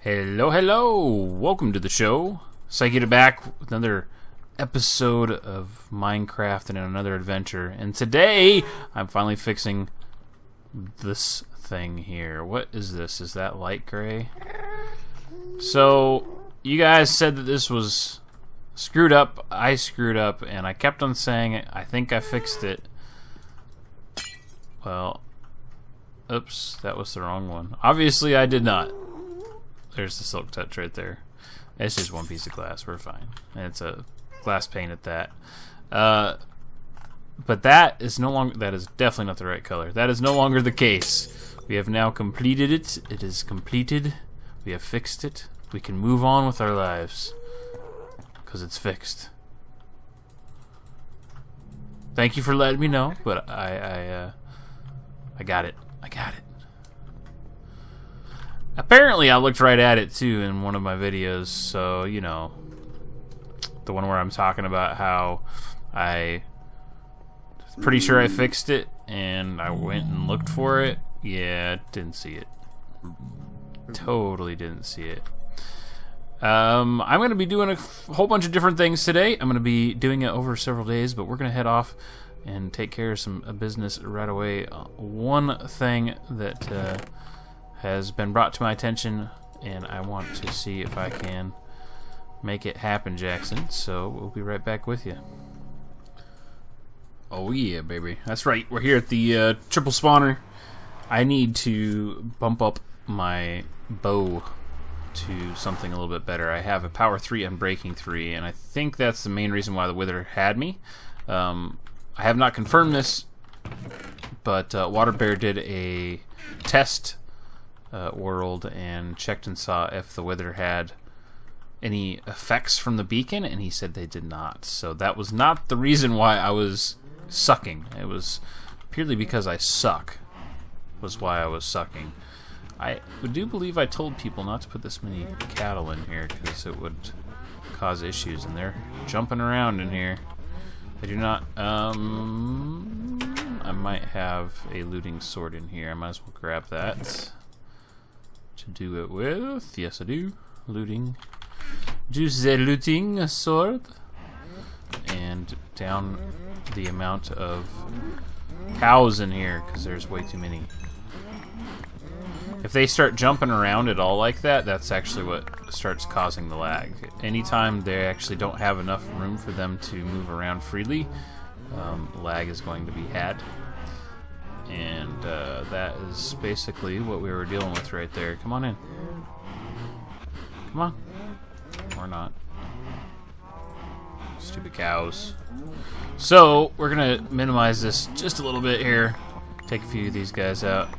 Hello, hello! Welcome to the show. SykoYoda back with another episode of Minecraft and another adventure. And today, I'm finally fixing this thing here. What is this? Is that light gray? So, you guys said that this was screwed up. I screwed up, and I kept on saying it. I think I fixed it. Well, oops, that was the wrong one. Obviously, I did not. There's the silk touch right there. It's just one piece of glass. We're fine. And it's a glass pane at that. But that is no longer. That is definitely not the right color. That is no longer the case. We have now completed it. It is completed. We have fixed it. We can move on with our lives because it's fixed. Thank you for letting me know, but I got it. I got it. Apparently, I looked right at it too in one of my videos, so you know, the one where I'm talking about how I pretty sure I fixed it, and I went and looked for it. Yeah, didn't see it. Totally didn't see it. I'm going to be doing a whole bunch of different things today. I'm going to be doing it over several days, but we're going to head off and take care of some business right away. One thing that has been brought to my attention, and I want to see if I can make it happen, Jackson. So we'll be right back with you. Oh yeah, baby. That's right. We're here at the triple spawner. I need to bump up my bow to something a little bit better. I have a power 3 and breaking 3, and I think that's the main reason why the wither had me. I have not confirmed this, but Water Bear did a test world and checked and saw if the wither had any effects from the beacon, and he said they did not. So that was not the reason why I was sucking. It was purely because I suck was why I was sucking. I do believe I told people not to put this many cattle in here because it would cause issues, and they're jumping around in here. I do not. I might have a looting sword in here. I might as well grab that to do it with. Yes, I do. Looting. Do the looting sword. And down the amount of cows in here because there's way too many. If they start jumping around at all like that, that's actually what starts causing the lag. Anytime they actually don't have enough room for them to move around freely, lag is going to be had. And that is basically what we were dealing with right there. Come on in. Come on. Or not. Stupid cows. So, we're going to minimize this just a little bit here. Take a few of these guys out.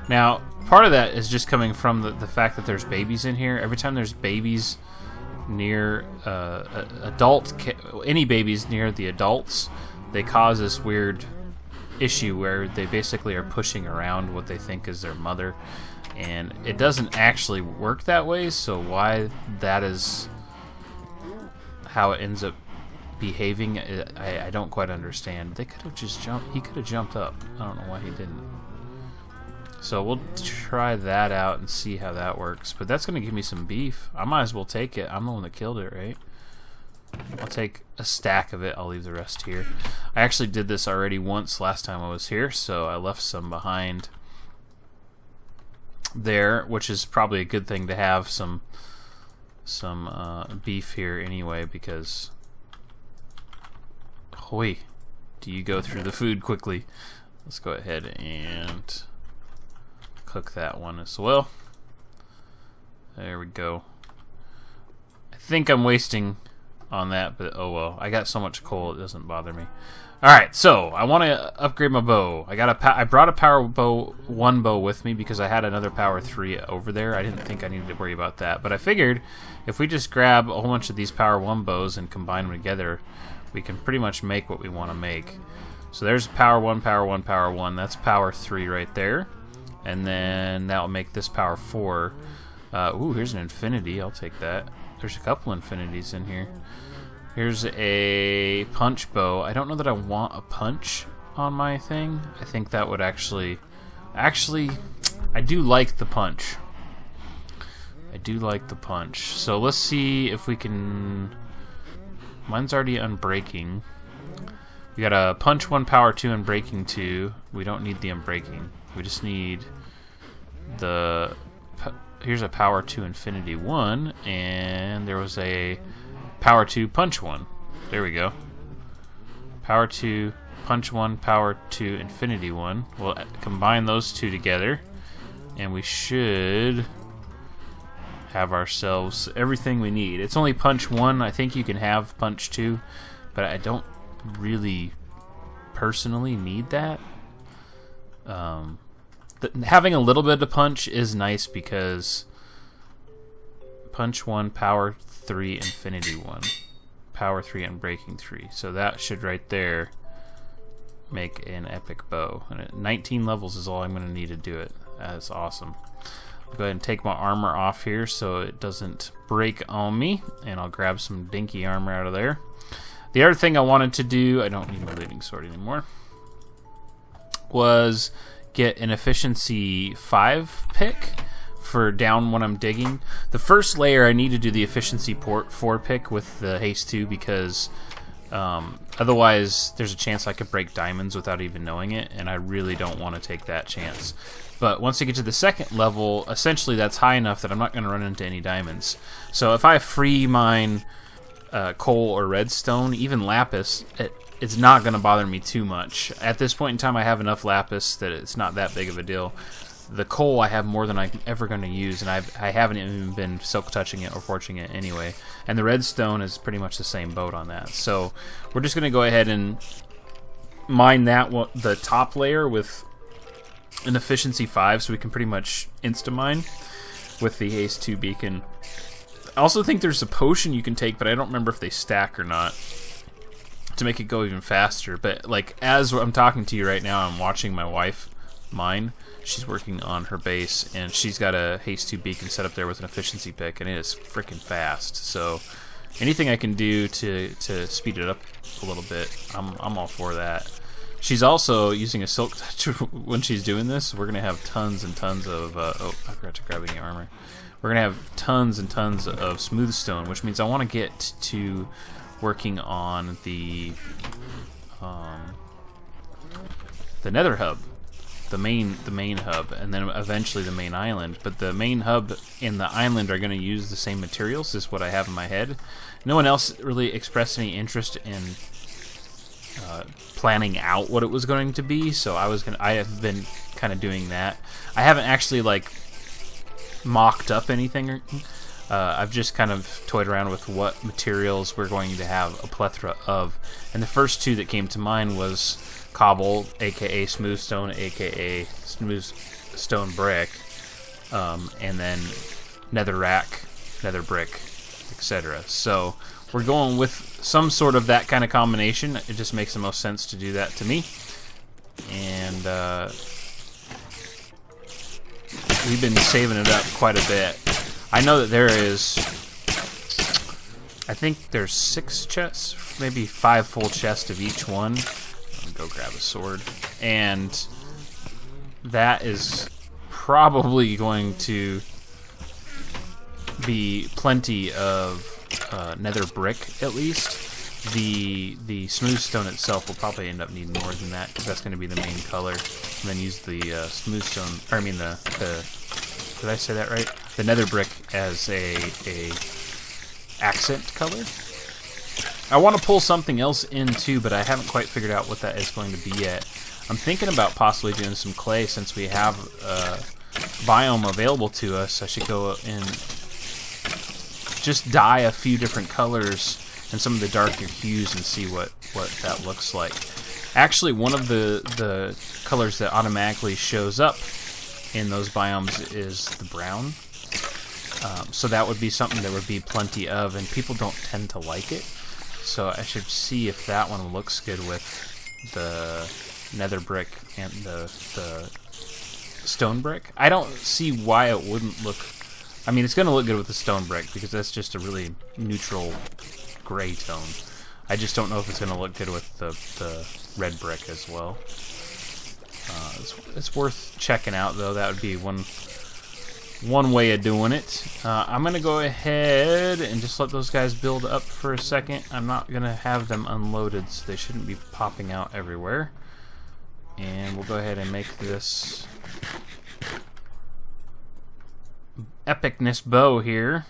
Now, part of that is just coming from the fact that there's babies in here. Every time there's babies near any babies near the adults, they cause this weird issue where they basically are pushing around what they think is their mother, and it doesn't actually work that way. So why that is how it ends up behaving, I don't quite understand. They could have just jumped. He could have jumped up. I don't know why he didn't. So we'll try that out and see how that works. But that's going to give me some beef. I might as well take it. I'm the one that killed it, right? I'll take a stack of it. I'll leave the rest here. I actually did this already once last time I was here, so I left some behind there, which is probably a good thing to have some beef here anyway, because hoy, do you go through the food quickly. Let's go ahead and cook that one as well. There we go. I think I'm wasting on that, but oh well. I got so much coal it doesn't bother me. Alright, so I want to upgrade my bow. I brought a power 1 bow with me because I had another power 3 over there. I didn't think I needed to worry about that, but I figured if we just grab a whole bunch of these power 1 bows and combine them together, we can pretty much make what we want to make. So there's power 1, power 1, power 1. That's power 3 right there. And then that will make this power 4. Ooh, here's an infinity. I'll take that. There's a couple infinities in here. Here's a punch bow. I don't know that I want a punch on my thing. I think that would actually, I do like the punch. I do like the punch. So let's see if we can... Mine's already unbreaking. We got a punch 1, power 2, and breaking 2. We don't need the unbreaking. We just need the... Here's a power 2, infinity 1, and there was a power 2, punch 1. There we go. Power 2, punch 1, power 2, infinity 1. We'll combine those two together, and we should have ourselves everything we need. It's only punch 1. I think you can have punch 2, but I don't really personally need that. Having a little bit of punch is nice because punch 1, power 3, infinity 1. Power 3 and breaking 3. So that should right there make an epic bow. And at 19 levels is all I'm going to need to do it. That's awesome. I'll go ahead and take my armor off here so it doesn't break on me. And I'll grab some dinky armor out of there. The other thing I wanted to do, I don't need my leading sword anymore, was get an efficiency 5 pick for down when I'm digging. The first layer I need to do the efficiency 4 pick with the haste 2 because otherwise there's a chance I could break diamonds without even knowing it, and I really don't want to take that chance. But once I get to the second level, essentially that's high enough that I'm not going to run into any diamonds. So if I free mine coal or redstone, even lapis, it's not going to bother me too much. At this point in time, I have enough lapis that it's not that big of a deal. The coal I have more than I'm ever going to use, and I haven't even been silk touching it or forging it anyway. And the redstone is pretty much the same boat on that. So we're just going to go ahead and mine that the top layer with an efficiency 5, so we can pretty much insta-mine with the haste 2 beacon. I also think there's a potion you can take, but I don't remember if they stack or not, to make it go even faster. But like as I'm talking to you right now, I'm watching my wife mine. She's working on her base, and she's got a haste 2 beacon set up there with an efficiency pick, and it is freaking fast. So anything I can do to speed it up a little bit, I'm all for that. She's also using a silk touch when she's doing this. We're gonna have tons and tons of oh, I forgot to grab any armor. We're going to have tons and tons of smooth stone, which means I want to get to working on the nether hub, the main hub, and then eventually the main island. But the main hub and the island are going to use the same materials. This is what I have in my head. No one else really expressed any interest in planning out what it was going to be, so I have been kind of doing that. I haven't actually like mocked up anything. I've just kind of toyed around with what materials we're going to have a plethora of, and the first two that came to mind was cobble, aka smooth stone, aka smooth stone brick, and then nether rack, nether brick, etc. So we're going with some sort of that kind of combination. It just makes the most sense to do that to me, and we've been saving it up quite a bit. I know that there is, I think there's 6 chests, maybe 5 full chests of each one. I'll go grab a sword. And that is probably going to be plenty of nether brick, at least. The smooth stone itself will probably end up needing more than that, because that's going to be the main color. And then use the smooth stone, or I mean the did I say that right? The nether brick as a accent color. I want to pull something else in too, but I haven't quite figured out what that is going to be yet. I'm thinking about possibly doing some clay, since we have a biome available to us. I should go and just dye a few different colors and some of the darker hues and see what that looks like. Actually, one of the colors that automatically shows up in those biomes is the brown. So that would be something there would be plenty of, and people don't tend to like it. So I should see if that one looks good with the nether brick and the stone brick. I don't see why it wouldn't look... I mean, it's going to look good with the stone brick, because that's just a really neutral gray tone. I just don't know if it's going to look good with the red brick as well. It's worth checking out, though. That would be one one way of doing it. I'm going to go ahead and just let those guys build up for a second. I'm not going to have them unloaded, so they shouldn't be popping out everywhere. And we'll go ahead and make this epicness bow here.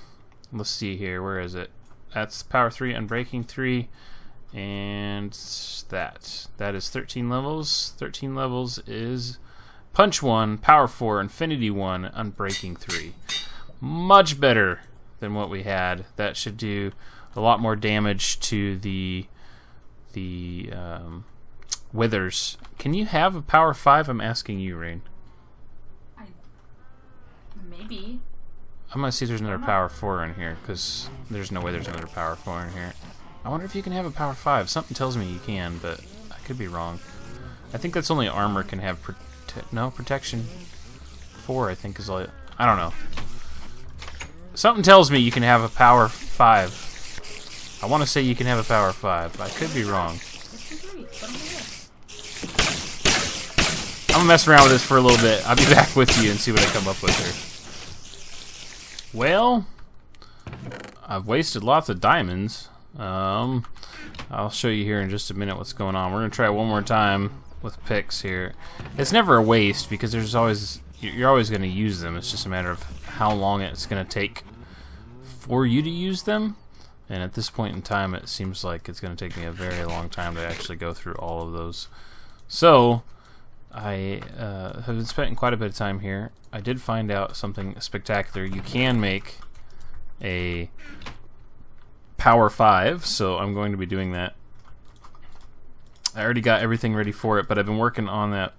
Let's see here, where is it? That's power 3, unbreaking 3, and that is 13 levels. 13 levels is punch 1, power 4, infinity 1, unbreaking 3. Much better than what we had. That should do a lot more damage to the withers. Can you have a power 5? I'm asking you, Rain. Maybe. I'm gonna see if there's another power 4 in here, because there's no way there's another power 4 in here. I wonder if you can have a power 5. Something tells me you can, but I could be wrong. I think that's only armor can have protection 4, I think is all. I don't know. Something tells me you can have a power 5. I want to say you can have a power 5. I could be wrong. I'm gonna mess around with this for a little bit. I'll be back with you and see what I come up with here. Well, I've wasted lots of diamonds. I'll show you here in just a minute what's going on. We're gonna try one more time with picks here. It's never a waste because you're always gonna use them. It's just a matter of how long it's gonna take for you to use them. And at this point in time, it seems like it's gonna take me a very long time to actually go through all of those. So I have been spending quite a bit of time here. I did find out something spectacular. You can make a power 5, so I'm going to be doing that. I already got everything ready for it, but I've been working on that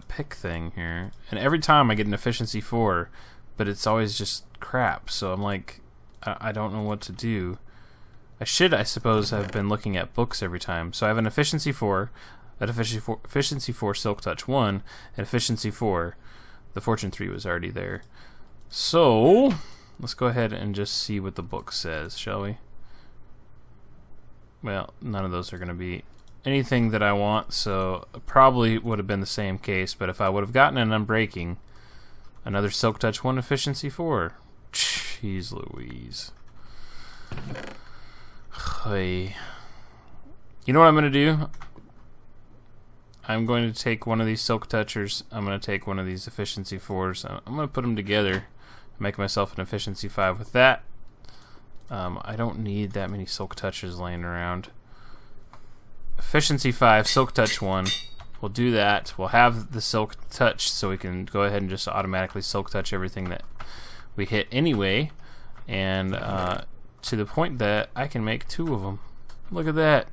pick thing here. And every time I get an efficiency 4, but it's always just crap. So I'm like, I don't know what to do. I should, I suppose, have been looking at books every time. So I have an efficiency 4, efficiency 4 Silk Touch 1, and efficiency 4. The Fortune 3 was already there. So let's go ahead and just see what the book says, shall we? Well, none of those are going to be anything that I want, so it probably would have been the same case, but if I would have gotten an unbreaking, another Silk Touch 1, efficiency 4. Jeez Louise. Hey. You know what I'm going to do? I'm going to take one of these Silk Touchers. I'm going to take one of these efficiency 4s. I'm going to put them together, make myself an efficiency 5 with that. I don't need that many Silk Touchers laying around. Efficiency 5, Silk Touch 1. We'll do that. We'll have the Silk Touch so we can go ahead and just automatically Silk Touch everything that we hit anyway. And to the point that I can make 2 of them. Look at that.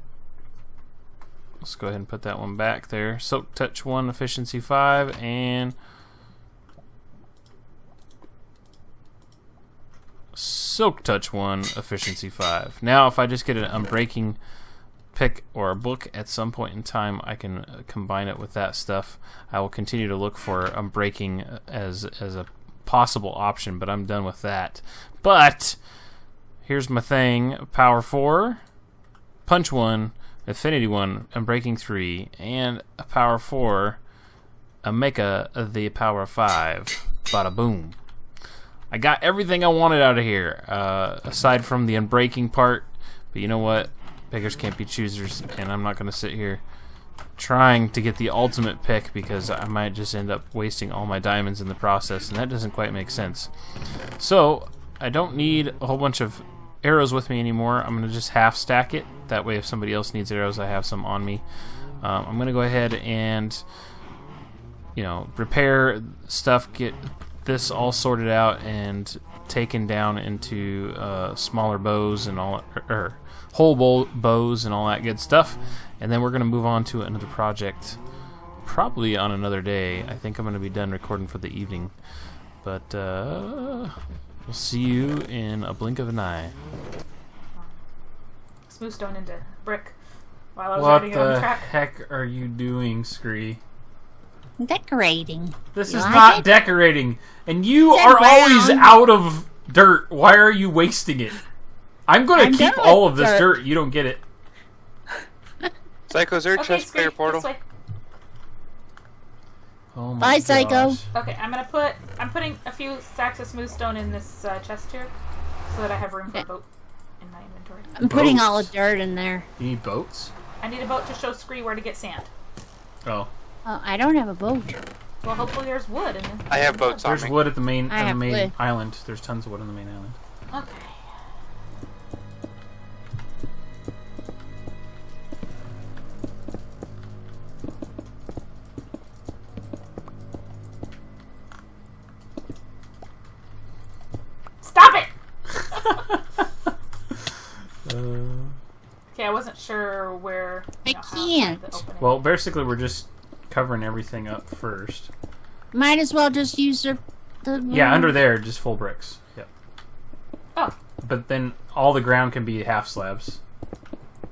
Let's go ahead and put that one back there. Silk Touch 1, efficiency 5, and Silk Touch 1, efficiency 5. Now, if I just get an unbreaking pick or a book at some point in time, I can combine it with that stuff. I will continue to look for unbreaking as a possible option, but I'm done with that. But here's my thing: power 4, punch 1, infinity 1, unbreaking 3, and a power 4, a mecha of the power 5. Bada boom. I got everything I wanted out of here, aside from the unbreaking part. But you know what? Beggars can't be choosers, and I'm not going to sit here trying to get the ultimate pick because I might just end up wasting all my diamonds in the process, and that doesn't quite make sense. So I don't need a whole bunch of arrows with me anymore. I'm going to just half stack it. That way if somebody else needs arrows, I have some on me. I'm going to go ahead and, you know, repair stuff, get this all sorted out and taken down into smaller bows and all, whole bows and all that good stuff. And then we're going to move on to another project, probably on another day. I think I'm going to be done recording for the evening. But we'll see you in a blink of an eye. Smooth stone into brick while I was riding it on the track. What the heck are you doing, Scree? Decorating. This is not decorating. And you are always out of dirt. Why are you wasting it? I'm going to keep all of this dirt. You don't get it. Syko, is there a chest for your portal? Oh my Bye, Psycho. gosh. Okay, I'm putting a few sacks of smooth stone in this chest here, so that I have room for a boat in my inventory. I'm putting all the Boats? dirt in there. You need boats? I need a boat to show Scree where to get sand. Oh. I don't have a boat. Well, hopefully there's wood in the... I have boats on There's me. wood at the main, I have wood. island. There's tons of wood on the main island. Okay. Stop it! Okay, I wasn't sure where... I how can't. the opening- Well, basically, we're just covering everything up first. Might as well just use the Yeah, under there, just full bricks. Yep. Oh, But then all the ground can be half slabs.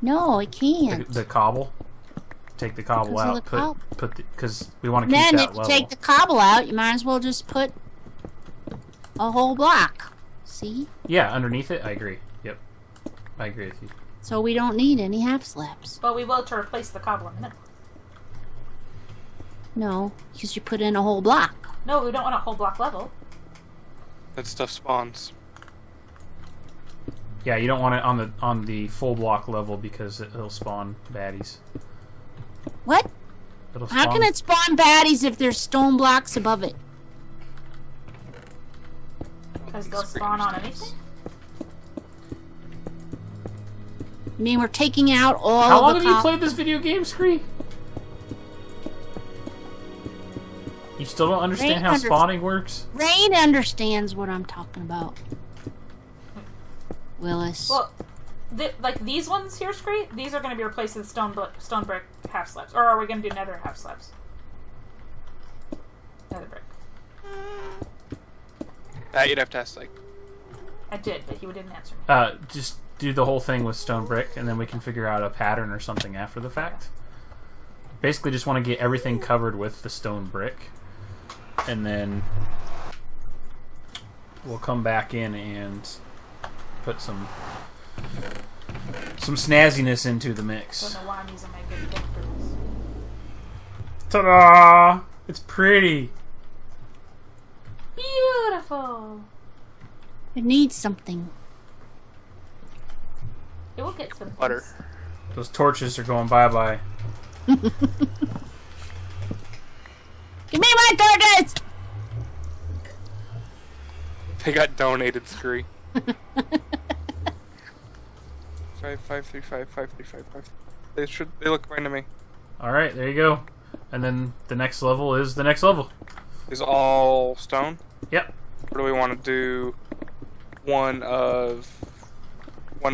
No, I can't. The cobble. Take the cobble 'Cause of out. the Put because we want to keep Then that if you level. take the cobble out, you might as well just put a whole block. See? Yeah, underneath it. I agree. Yep. I agree with you. So we don't need any half slabs. but we will to replace the cobble in a minute. No, because you put in a whole block. No, we don't want a whole block level. That stuff spawns. Yeah, you don't want it on the full block level because it'll spawn baddies. What? It'll How can it spawn baddies if there's stone blocks above it? Because they'll spawn on anything. I mean, we're taking out all How long of have the you played this video game, Scree? You still don't understand how spawning works? Rain understands what I'm talking about. Willis. Well, like these ones here, Scree, these are going to be replaced with stone brick half slabs. Or are we going to do nether half slabs? Nether brick. That you'd have to ask, like... I did, but he didn't answer me. Just do the whole thing with stone brick, and then we can figure out a pattern or something after the fact. Basically, just want to get everything covered with the stone brick, and then we'll come back in and put some snazziness into the mix. Don't know why I'm using my good book for this. Ta-da! It's pretty. Beautiful. It needs something. It will get some Butter. things. Those torches are going bye-bye. Give me my torches! They got donated, Scree. 535. They look fine to me. Alright, there you go. And then the next level is the next level. Is all stone? Yep. Or do we want to do one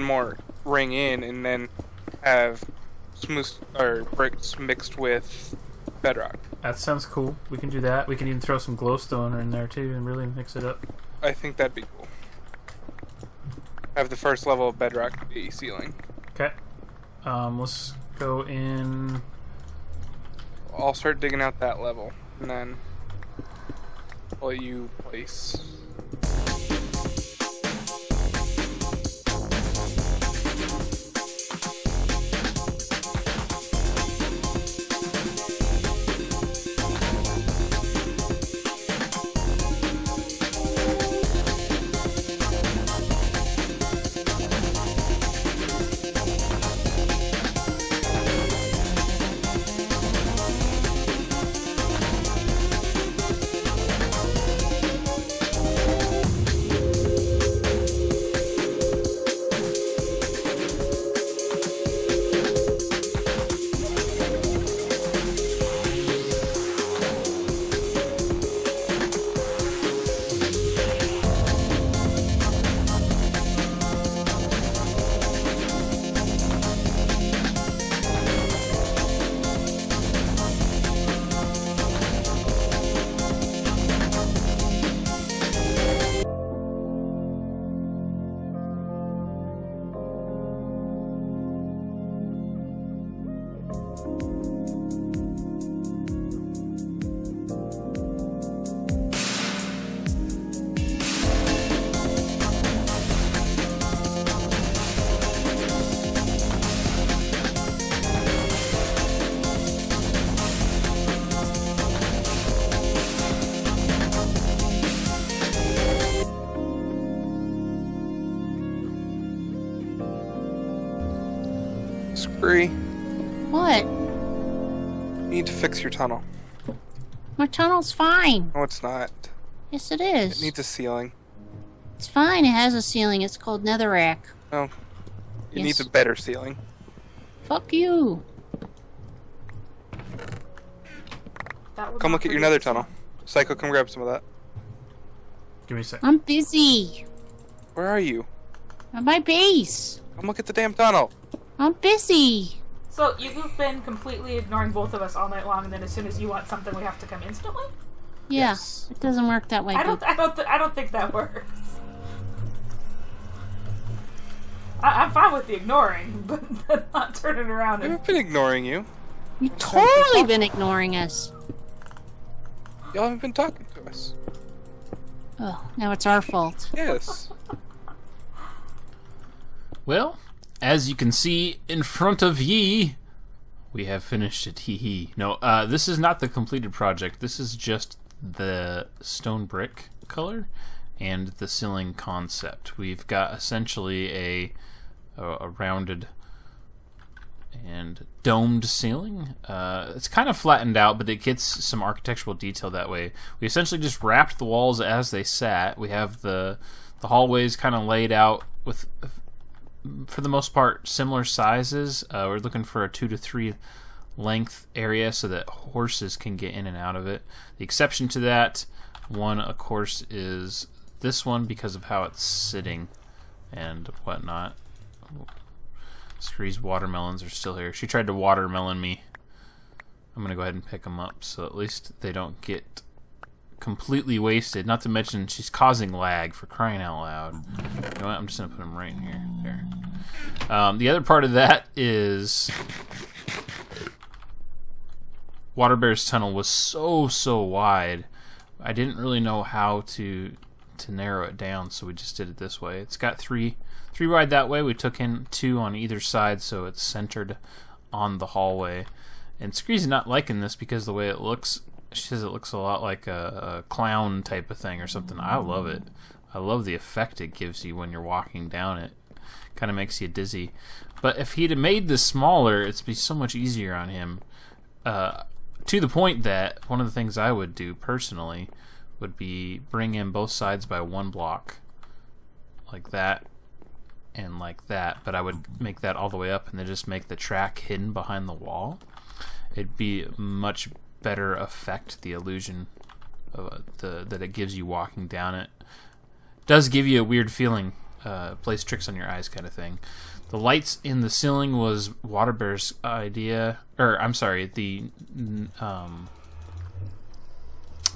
more ring in and then have smooth or bricks mixed with bedrock? That sounds cool. We can do that. We can even throw some glowstone in there too and really mix it up. I think that'd be cool. Have the first level of bedrock be ceiling. Okay. Let's go in. I'll start digging out that level and then will you place. Bree, What? you need to fix your tunnel. My tunnel's fine. No, it's not. Yes, it It is. needs a ceiling. It's fine. It has a ceiling. It's called netherrack. No. It Yes. needs a better ceiling. Fuck you. That would Come not look at your produce- nether tunnel. Psycho, come grab some of that. Give me a sec. I'm busy. Where are you? At my base. Come look at the damn tunnel. I'm busy. So you've been completely ignoring both of us all night long, and then as soon as you want something, we have to come instantly. Yeah, Yes. it doesn't work that way. I don't think that works. I'm fine with the ignoring, but not turning around I and haven't been ignoring you. You've totally been ignoring us. Y'all haven't been talking to us. Oh, now it's our fault. Yes. Well, as you can see in front of ye, we have finished it. Hee hee. No, this is not the completed project. This is just the stone brick color and the ceiling concept. We've got essentially a rounded and domed ceiling. It's kind of flattened out, but it gets some architectural detail that way. We essentially just wrapped the walls as they sat. We have the hallways kind of laid out with, for the most part, similar sizes. We're looking for a 2 to 3 length area so that horses can get in and out of it. The exception to that one, of course, is this one because of how it's sitting and whatnot. Scree's watermelons are still here. She tried to watermelon me. I'm gonna go ahead and pick them up so at least they don't get completely wasted. Not to mention she's causing lag, for crying out loud. You know what? I'm just gonna put them right in here. There. The other part of that is Water Bear's tunnel was so wide. I didn't really know how to narrow it down, so we just did it this way. It's got three wide that way. We took in 2 on either side, so it's centered on the hallway. And Scree's not liking this because the way it looks, she says it looks a lot like a clown type of thing or something. I love it. I love the effect it gives you when you're walking down it. Kind of makes you dizzy. But if he'd have made this smaller, it'd be so much easier on him. To the point that one of the things I would do personally would be bring in both sides by 1 block, like that and like that, but I would make that all the way up and then just make the track hidden behind the wall. It'd be much better effect, the illusion of that it gives you walking down it. Does give you a weird feeling, plays tricks on your eyes kind of thing. The lights in the ceiling was Water Bear's idea, or I'm sorry, the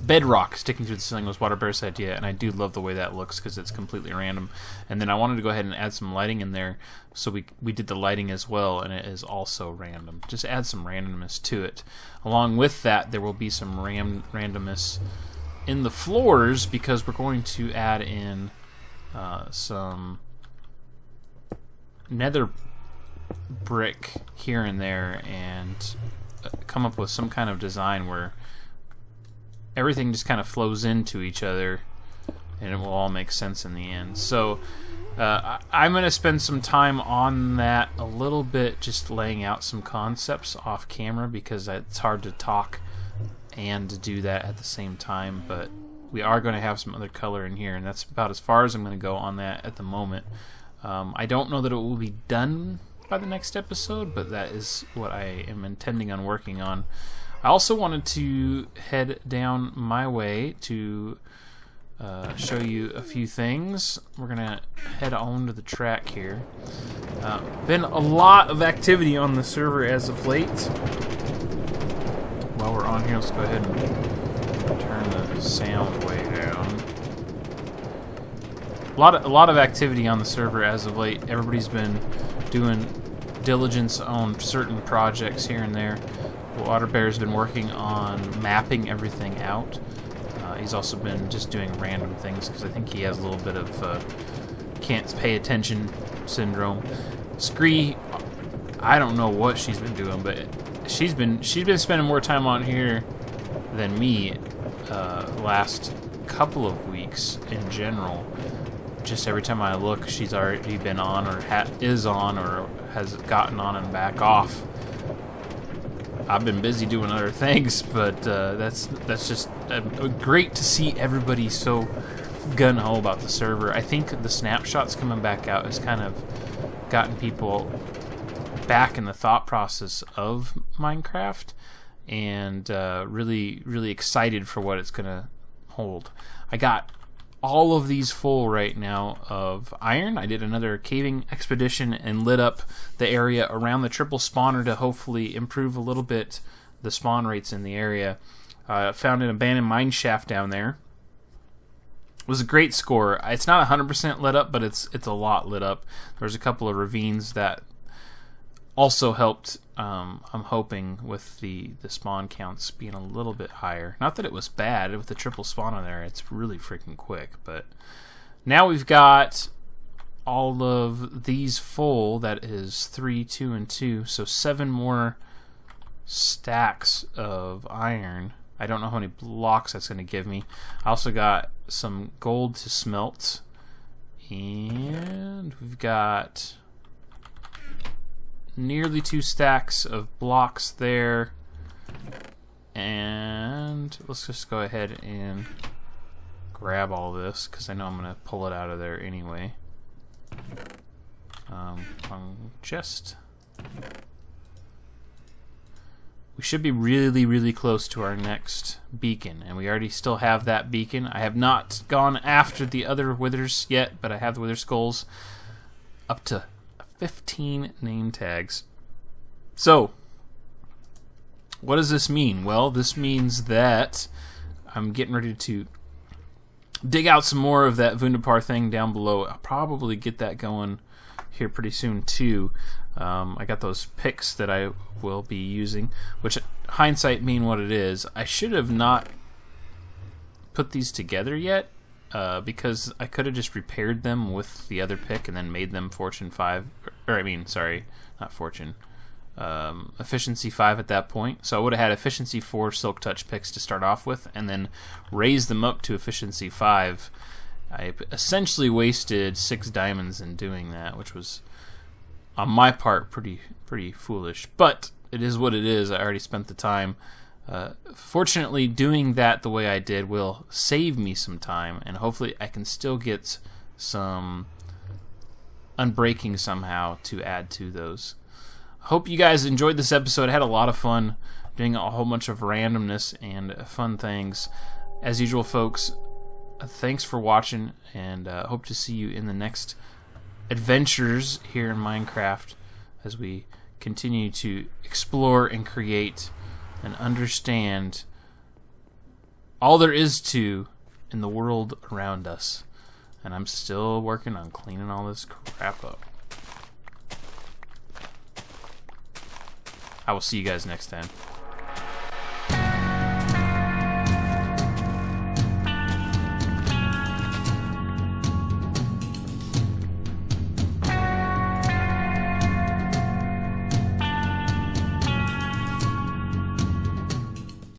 bedrock sticking through the ceiling was Water Bear's idea, and I do love the way that looks because it's completely random. And then I wanted to go ahead and add some lighting in there, so we did the lighting as well, and it is also random. Just add some randomness to it. Along with that, there will be some randomness in the floors because we're going to add in some nether brick here and there and come up with some kind of design where everything just kind of flows into each other and it will all make sense in the end. So I'm going to spend some time on that a little bit, just laying out some concepts off camera because it's hard to talk and to do that at the same time, but we are going to have some other color in here, and that's about as far as I'm going to go on that at the moment. I don't know that it will be done by the next episode, but that is what I am intending on working on. I also wanted to head down my way to show you a few things. We're going to head on to the track here. Been a lot of activity on the server as of late. While we're on here, let's go ahead and turn the sound way down. A lot of activity on the server as of late. Everybody's been doing diligence on certain projects here and there. Water Bear's been working on mapping everything out. He's also been just doing random things because I think he has a little bit of can't pay attention syndrome. Scree, I don't know what she's been doing, but she's been spending more time on here than me last couple of weeks in general. just every time I look, she's already been on or is on or has gotten on and back off. I've been busy doing other things, but that's just great to see everybody so gung-ho about the server. I think the snapshots coming back out has kind of gotten people back in the thought process of Minecraft, and really, really excited for what it's going to hold. I got all of these full right now of iron. I did another caving expedition and lit up the area around the triple spawner to hopefully improve a little bit the spawn rates in the area. Found an abandoned mine shaft down there. It was a great score. It's not 100% lit up, but it's a lot lit up. There's a couple of ravines that also helped, I'm hoping, with the spawn counts being a little bit higher. Not that it was bad with the triple spawner there. It's really freaking quick. But now we've got all of these full. That is 3, 2, and 2. So 7 more stacks of iron. I don't know how many blocks that's going to give me. I also got some gold to smelt. And we've got nearly 2 stacks of blocks there. And let's just go ahead and grab all this, because I know I'm going to pull it out of there anyway. Chest. We should be really, really close to our next beacon, and we already still have that beacon. I have not gone after the other withers yet, but I have the wither skulls up to 15 name tags. So, what does this mean? Well, this means that I'm getting ready to dig out some more of that Wunderbar thing down below. I'll probably get that going here pretty soon too. I got those picks that I will be using, which hindsight being what it is, I should have not put these together yet, because I could have just repaired them with the other pick and then made them Fortune 5, or I mean, sorry, not Fortune, Efficiency 5 at that point. So I would have had Efficiency 4 Silk Touch picks to start off with, and then raise them up to Efficiency 5. I essentially wasted 6 diamonds in doing that, which was, on my part, pretty foolish. But it is what it is. I already spent the time. Fortunately, doing that the way I did will save me some time, and hopefully I can still get some unbreaking somehow to add to those. Hope you guys enjoyed this episode. I had a lot of fun doing a whole bunch of randomness and fun things. As usual, folks, thanks for watching, and hope to see you in the next adventures here in Minecraft as we continue to explore and create and understand all there is to in the world around us. And I'm still working on cleaning all this crap up. I will see you guys next time.